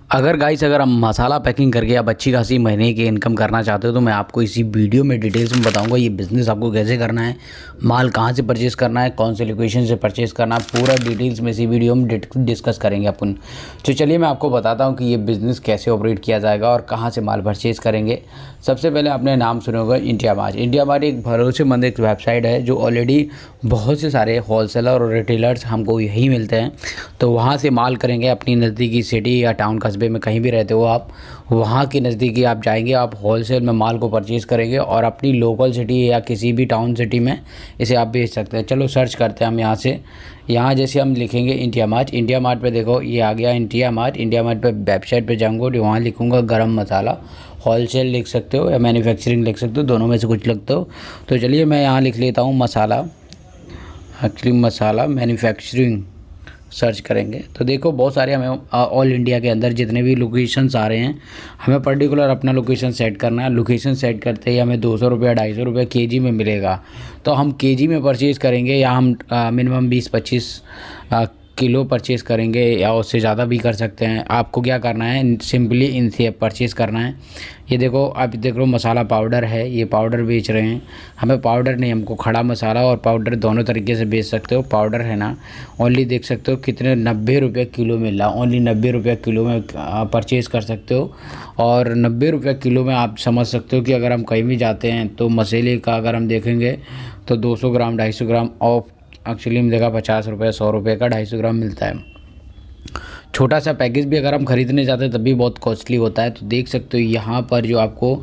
अगर हम मसाला पैकिंग करके आप अच्छी खासी महीने की इनकम करना चाहते हो तो मैं आपको इसी वीडियो में डिटेल्स में बताऊंगा ये बिज़नेस आपको कैसे करना है, माल कहाँ से परचेज़ करना है, कौन से लोकेशन से परचेज़ करना है, पूरा डिटेल्स में इसी वीडियो में डिस्कस करेंगे अपन। तो चलिए मैं आपको बताता हूँ कि ये बिज़नेस कैसे ऑपरेट किया जाएगा और कहाँ से माल परचेज़ करेंगे। सबसे पहले आपने नाम सुना होगा इंडिया मार्ट। इंडिया मार्ट एक भरोसेमंद एक वेबसाइट है जो ऑलरेडी बहुत से सारे होलसेलर और रिटेलर्स हमको यही मिलते हैं। तो वहाँ से माल करेंगे अपनी नज़दीकी सिटी या टाउन कस्बे में कहीं भी रहते हो आप, वहाँ के नज़दीकी आप जाएंगे, आप होलसेल में माल को परचेज़ करेंगे और अपनी लोकल सिटी या किसी भी टाउन सिटी में इसे आप बेच सकते हैं। चलो सर्च करते हैं हम यहाँ से। यहाँ जैसे हम लिखेंगे इंडिया मार्ट, इंडिया मार्ट पे देखो ये आ गया इंडिया मार्ट। इंडिया मार्ट पे वेबसाइट पे जाऊँगा तो वहाँ लिखूँगा गरम मसाला। होलसेल लिख सकते हो या मैन्युफैक्चरिंग लिख सकते हो, दोनों में से कुछ लिखते हो। तो चलिए मैं यहाँ लिख लेता हूँ मसाला, एक्चुअली मसाला मैन्युफैक्चरिंग सर्च करेंगे तो देखो बहुत सारे हमें ऑल इंडिया के अंदर जितने भी लोकेशंस आ रहे हैं, हमें पर्टिकुलर अपना लोकेशन सेट करना है। लोकेशन सेट करते ही हमें 200 रुपया 250 रुपये केजी में मिलेगा। तो हम केजी में परचेज़ करेंगे या हम मिनिमम 20-25 किलो परचेज़ करेंगे या उससे ज़्यादा भी कर सकते हैं। आपको क्या करना है, सिंपली इनसे परचेज़ करना है। ये देखो आप देख लो मसाला पाउडर है, ये पाउडर बेच रहे हैं। हमें पाउडर नहीं, हमको खड़ा मसाला और पाउडर दोनों तरीके से बेच सकते हो। पाउडर है ना, ओनली देख सकते हो कितने 90 रुपये किलो मिल रहा, ओनली 90 रुपये किलो में परचेज़ कर सकते हो। और 90 रुपये किलो में आप समझ सकते हो कि अगर हम कहीं भी जाते हैं तो मसाले का अगर हम देखेंगे तो 200 ग्राम 250 ग्राम ऑफ एक्चुअली में देखा 50 रुपये 100 रुपये का 250 ग्राम मिलता है। छोटा सा पैकेज भी अगर हम ख़रीदने जाते हैं तब भी बहुत कॉस्टली होता है। तो देख सकते हो यहाँ पर जो आपको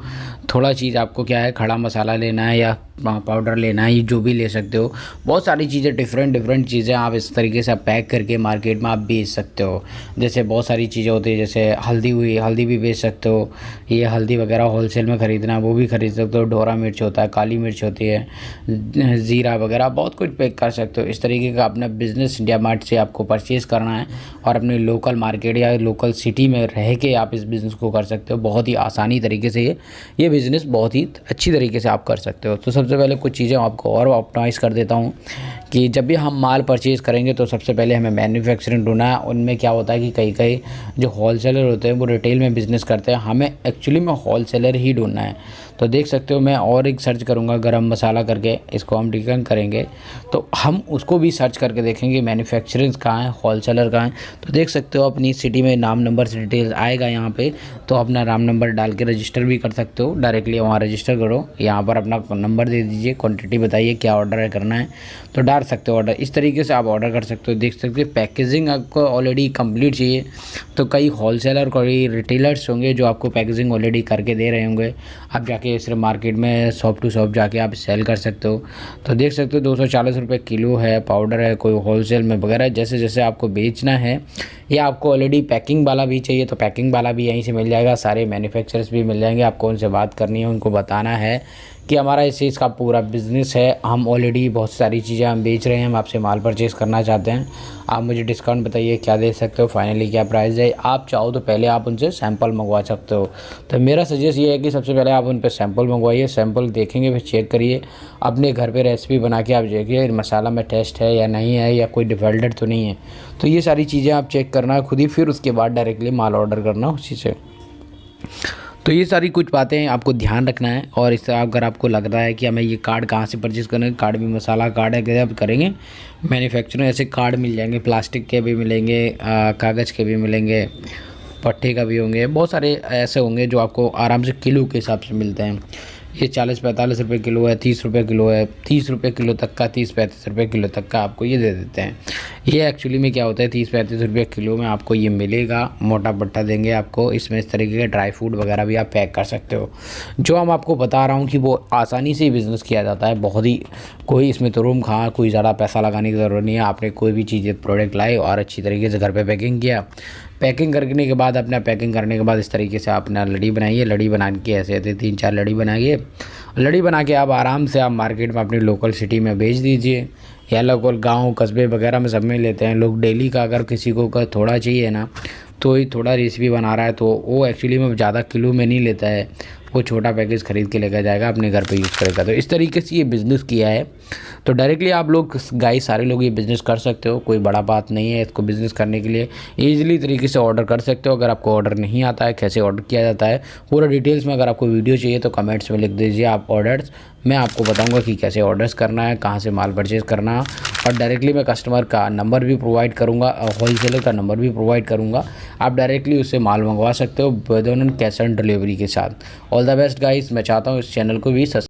थोड़ा चीज़ आपको क्या है, खड़ा मसाला लेना है या पाउडर लेना है, ये जो भी ले सकते हो। बहुत सारी चीज़ें डिफरेंट चीज़ें आप इस तरीके से पैक करके मार्केट में आप बेच सकते हो। जैसे बहुत सारी चीज़ें होती है, जैसे हल्दी हुई, हल्दी भी बेच सकते हो। ये हल्दी वगैरह होलसेल में ख़रीदना है वो भी ख़रीद सकते हो। ढोरा मिर्च होता है, काली मिर्च होती है, ज़ीरा वगैरह बहुत कुछ पैक कर सकते हो। इस तरीके का अपना बिज़नेस इंडिया मार्ट से आपको परचेज़ करना है और अपने लोकल मार्केट या लोकल सिटी में रह के आप इस बिज़नेस को कर सकते हो। बहुत ही आसानी तरीके से ये बिज़नेस बहुत ही अच्छी तरीके से आप कर सकते हो। तो सबसे पहले कुछ चीज़ें आपको और ऑप्टिमाइज़ कर देता हूँ कि जब भी हम माल परचेज़ करेंगे तो सबसे पहले हमें मैन्युफैक्चरिंग ढूंढना है। उनमें क्या होता है कि कई कई जो होलसेलर होते हैं वो रिटेल में बिज़नेस करते हैं, हमें एक्चुअली में होलसेलर ही ढूंढना है। तो देख सकते हो मैं और एक सर्च करूँगा गरम मसाला करके, इसको हम डिक्लिक करेंगे तो हम उसको भी सर्च करके देखेंगे मैन्युफैक्चरिंग कहाँ है, होलसेलर कहाँ है। तो देख सकते हो अपनी सिटी में नाम नंबर से डिटेल्स आएगा यहाँ पे, तो अपना नाम नंबर डाल के रजिस्टर भी कर सकते हो। डायरेक्टली वहाँ रजिस्टर करो, यहाँ पर अपना नंबर दे दीजिए, क्वांटिटी बताइए क्या ऑर्डर करना है तो डाल सकते हो ऑर्डर। इस तरीके से आप ऑर्डर कर सकते हो। देख सकते हो पैकेजिंग आपको ऑलरेडी कंप्लीट चाहिए तो कई होलसेलर कई रिटेलर्स होंगे जो आपको पैकेजिंग ऑलरेडी करके दे रहे होंगे। आप जाके सिर्फ मार्केट में शॉप टू शॉप जाके आप सेल कर सकते हो। तो देख सकते हो 240 रुपये किलो है, पाउडर है, कोई होलसेल में वगैरह जैसे जैसे आपको बेचना है। या आपको ऑलरेडी पैकिंग वाला भी चाहिए तो पैकिंग वाला भी यहीं से मिल जाएगा। सारे मैन्युफैक्चरर्स भी मिल जाएंगे, आपको उनसे बात करनी है, उनको बताना है कि हमारा इस चीज़ का पूरा बिज़नेस है, हम ऑलरेडी बहुत सारी चीज़ें हम बेच रहे हैं, हम आपसे माल परचेज़ करना चाहते हैं, आप मुझे डिस्काउंट बताइए क्या दे सकते हो, फाइनली क्या प्राइस है। आप चाहो तो पहले आप उनसे सैंपल मंगवा सकते हो। तो मेरा सजेस्ट ये है कि सबसे पहले आप उन पर सैंपल मंगवाइए, सैंपल देखेंगे फिर चेक करिए, अपने घर पे रेसिपी बना के आप देखिए मसाला में टेस्ट है या नहीं है या कोई डिफॉल्टेड तो नहीं है। तो ये सारी चीज़ें आप चेक करना है खुद ही, फिर उसके बाद डायरेक्टली माल ऑर्डर करना उसी से। तो ये सारी कुछ बातें आपको ध्यान रखना है। और इससे अगर आपको लग रहा है कि हमें ये कार्ड कहाँ से परचेज़ करना है, कार्ड भी मसाला कार्ड है, आप करेंगे मैन्युफैक्चरिंग ऐसे कार्ड मिल जाएंगे, प्लास्टिक के भी मिलेंगे, कागज़ के भी मिलेंगे, पट्टे का भी होंगे, बहुत सारे ऐसे होंगे जो आपको आराम से किलो के हिसाब से मिलते हैं। ये 40-45 रुपये किलो है, 30 रुपये किलो है, 30 रुपये किलो तक का, 30-35 रुपये किलो तक का आपको ये दे देते हैं। ये एक्चुअली में क्या होता है 30-35 रुपये किलो में आपको ये मिलेगा, मोटा पट्टा देंगे आपको। इसमें इस तरीके के ड्राई फ्रूट वगैरह भी आप पैक कर सकते हो। जो हम आपको बता रहा हूँ कि वो आसानी से बिज़नेस किया जाता है, बहुत ही कोई इसमें तो रूम खा कोई ज़्यादा पैसा लगाने की ज़रूरत नहीं है। आपने कोई भी चीज़ प्रोडक्ट लाए और अच्छी तरीके से घर पर पैकिंग किया, पैकिंग करने के बाद अपना पैकिंग करने के बाद इस तरीके से आप अपना लड़ी बनाइए, लड़ी बना के ऐसे ऐसे 3-4 लड़ी बनाइए। लड़ी बना के आप आराम से आप मार्केट में अपनी लोकल सिटी में बेच दीजिए या लोकल गांव कस्बे वगैरह में सब में लेते हैं लोग डेली का। अगर किसी को का थोड़ा चाहिए ना तो ही थोड़ा रेसिपी बना रहा है तो वो एक्चुअली में ज़्यादा किलो में नहीं लेता है, वो छोटा पैकेज ख़रीद के लेकर जाएगा, अपने घर पे यूज़ करेगा। तो इस तरीके से ये बिज़नेस किया है। तो डायरेक्टली आप लोग गाइस सारे लोग ये बिज़नेस कर सकते हो, कोई बड़ा बात नहीं है। इसको बिज़नेस करने के लिए ईज़िली तरीके से ऑर्डर कर सकते हो। अगर आपको ऑर्डर नहीं आता है कैसे ऑर्डर किया जाता है पूरा डिटेल्स में, अगर आपको वीडियो चाहिए तो कमेंट्स में लिख दीजिए आप ऑर्डर्स, मैं आपको बताऊंगा कि कैसे ऑर्डर्स करना है, कहाँ से माल परचेज़ करना है। और डायरेक्टली मैं कस्टमर का नंबर भी प्रोवाइड करूँगा, होलसेलर का नंबर भी प्रोवाइड करूँगा। आप डायरेक्टली उससे माल मंगवा सकते हो with in cash on delivery के साथ। All the best guys. मैं चाहता हूँ इस चैनल को भी